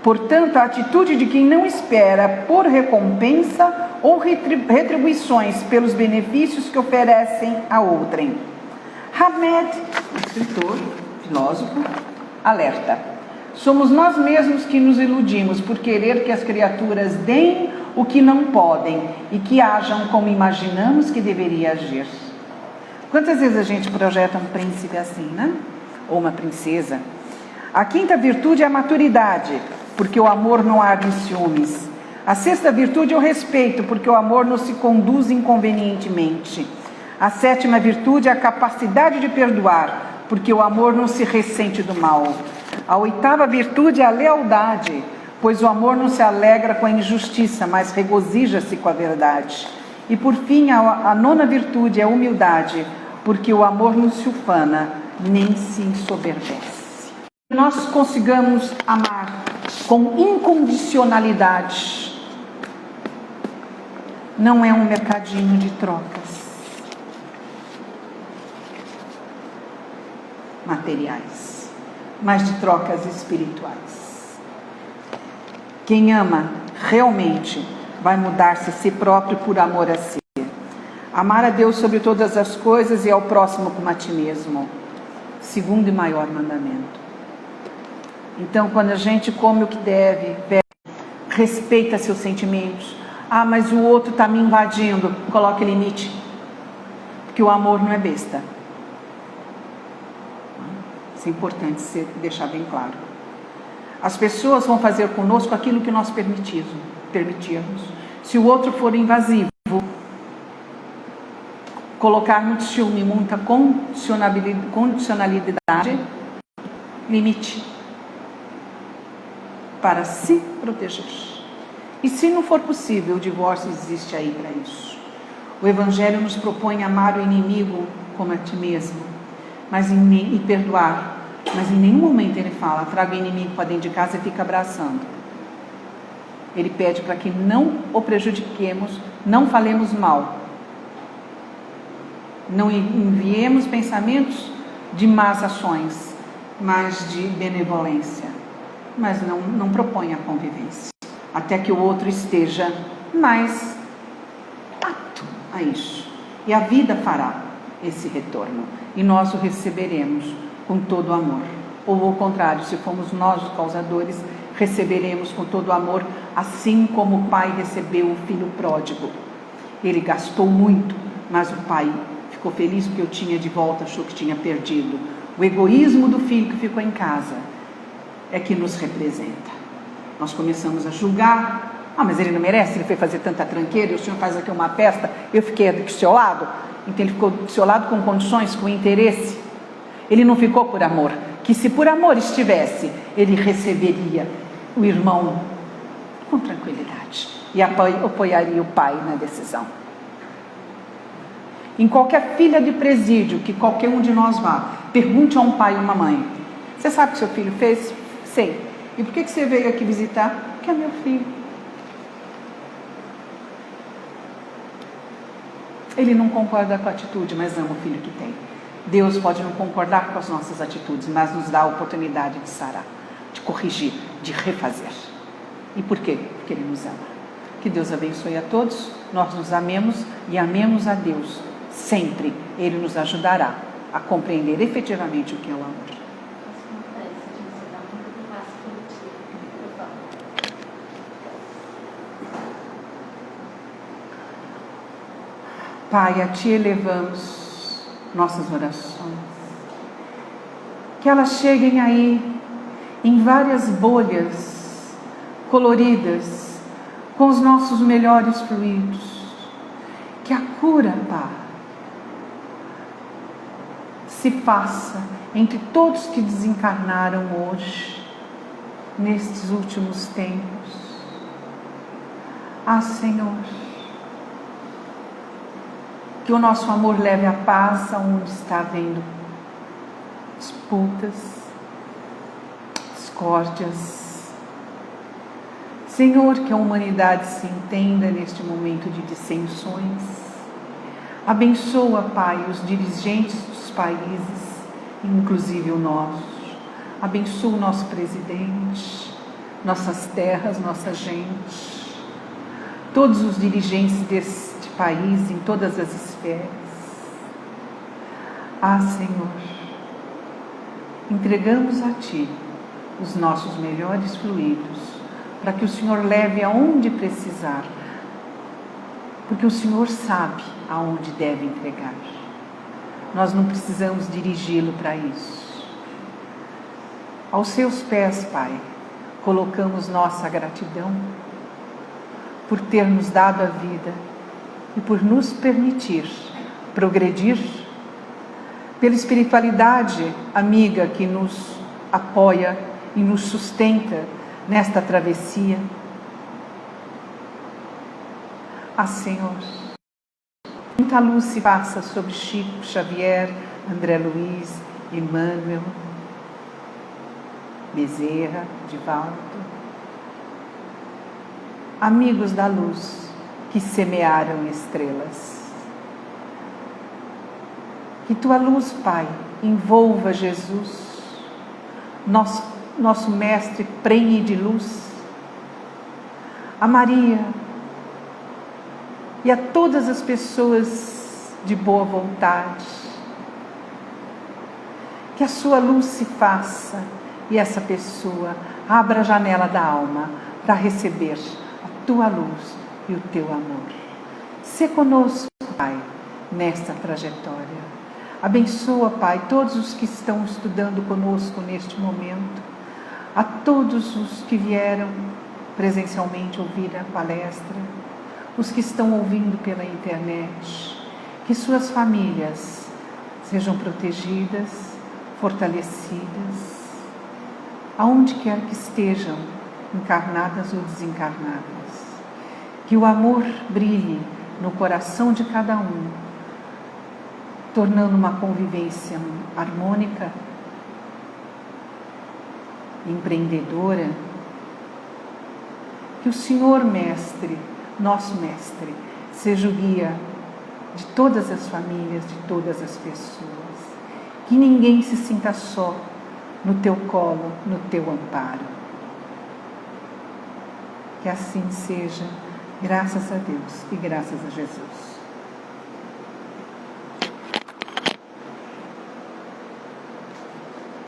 Portanto, a atitude de quem não espera por recompensa ou retribuições pelos benefícios que oferecem a outrem. Hamed, escritor, filósofo, alerta: somos nós mesmos que nos iludimos por querer que as criaturas deem o que não podem e que ajam como imaginamos que deveria agir. Quantas vezes a gente projeta um príncipe assim, né? Ou uma princesa? A quinta virtude é a maturidade, porque o amor não arde em ciúmes. A sexta virtude é o respeito, porque o amor não se conduz inconvenientemente. A sétima virtude é a capacidade de perdoar, porque o amor não se ressente do mal. A oitava virtude é a lealdade, pois o amor não se alegra com a injustiça, mas regozija-se com a verdade. E por fim, a nona virtude é a humildade, porque o amor não se ufana, nem se ensoberbece. Que nós consigamos amar com incondicionalidade. Não é um mercadinho de trocas materiais, mas de trocas espirituais. Quem ama realmente vai mudar-se a si próprio por amor a si. Amar a Deus sobre todas as coisas e ao próximo como a ti mesmo. Segundo e maior mandamento. Então, quando a gente come o que deve, respeita seus sentimentos. Ah, mas o outro está me invadindo. Coloque limite. Porque o amor não é besta. Isso é importante deixar bem claro. As pessoas vão fazer conosco aquilo que nós permitirmos. Se o outro for invasivo, colocar muito ciúme, muita condicionalidade, limite, para se proteger. E se não for possível, o divórcio existe aí para isso. O Evangelho nos propõe amar o inimigo como a ti mesmo, e perdoar. Mas em nenhum momento ele fala, traga o inimigo para dentro de casa e fica abraçando. Ele pede para que não o prejudiquemos, não falemos mal. Não enviemos pensamentos de más ações, mas de benevolência. Mas não propõe a convivência. Até que o outro esteja mais apto a isso. E a vida fará esse retorno. E nós o receberemos com todo o amor. Ou ao contrário, se formos nós os causadores, receberemos com todo o amor, assim como o pai recebeu o filho pródigo. Ele gastou muito, mas o pai ficou feliz porque eu tinha de volta, achou que tinha perdido. O egoísmo do filho que ficou em casa é que nos representa. Nós começamos a julgar. Ah, mas ele não merece, ele foi fazer tanta tranqueira, o senhor faz aqui uma festa, eu fiquei do seu lado. Então ele ficou do seu lado com condições, com interesse. Ele não ficou por amor, que se por amor estivesse, ele receberia o irmão com tranquilidade e apoiaria o pai na decisão. Em qualquer filha de presídio que qualquer um de nós vá, pergunte a um pai ou uma mãe: você sabe o que seu filho fez? Sei. E por que você veio aqui visitar? Porque é meu filho. Ele não concorda com a atitude, mas ama o filho que tem. Deus pode não concordar com as nossas atitudes, mas nos dá a oportunidade de sarar, de corrigir, de refazer. E por quê? Porque Ele nos ama. Que Deus abençoe a todos, nós nos amemos e amemos a Deus. Sempre Ele nos ajudará a compreender efetivamente o que é o amor. Pai, a Ti elevamos nossas orações. Que elas cheguem aí em várias bolhas coloridas, com os nossos melhores fluidos. Que a cura, Pai, se faça entre todos que desencarnaram hoje, nestes últimos tempos. Ah, Senhor, que o nosso amor leve a paz aonde está havendo disputas, discórdias. Senhor, que a humanidade se entenda neste momento de dissensões. Abençoa, Pai, os dirigentes dos países, inclusive o nosso. Abençoa o nosso presidente, nossas terras, nossa gente, todos os dirigentes deste país, em todas as esferas. Ah, Senhor, entregamos a Ti os nossos melhores fluidos, para que o Senhor leve aonde precisar, porque o Senhor sabe aonde deve entregar. Nós não precisamos dirigi-lo para isso. Aos Seus pés, Pai, colocamos nossa gratidão por ter nos dado a vida e por nos permitir progredir, pela espiritualidade amiga que nos apoia e nos sustenta nesta travessia. Ah, Senhor, muita luz se passa sobre Chico Xavier, André Luiz, Emmanuel, Bezerra, Divaldo, amigos da luz que semearam estrelas. Que Tua luz, Pai, envolva Jesus, nosso mestre, prenhe de luz, a Maria e a todas as pessoas de boa vontade. Que a Sua luz se faça e essa pessoa abra a janela da alma para receber a Tua luz e o Teu amor. Sê conosco, Pai, nesta trajetória. Abençoa, Pai, todos os que estão estudando conosco neste momento, a todos os que vieram presencialmente ouvir a palestra, os que estão ouvindo pela internet, que suas famílias sejam protegidas, fortalecidas, aonde quer que estejam, encarnadas ou desencarnadas. Que o amor brilhe no coração de cada um, tornando uma convivência harmônica, empreendedora. Que o Senhor Mestre, nosso Mestre, seja o guia de todas as famílias, de todas as pessoas. Que ninguém se sinta só no Teu colo, no Teu amparo. Que assim seja, graças a Deus e graças a Jesus.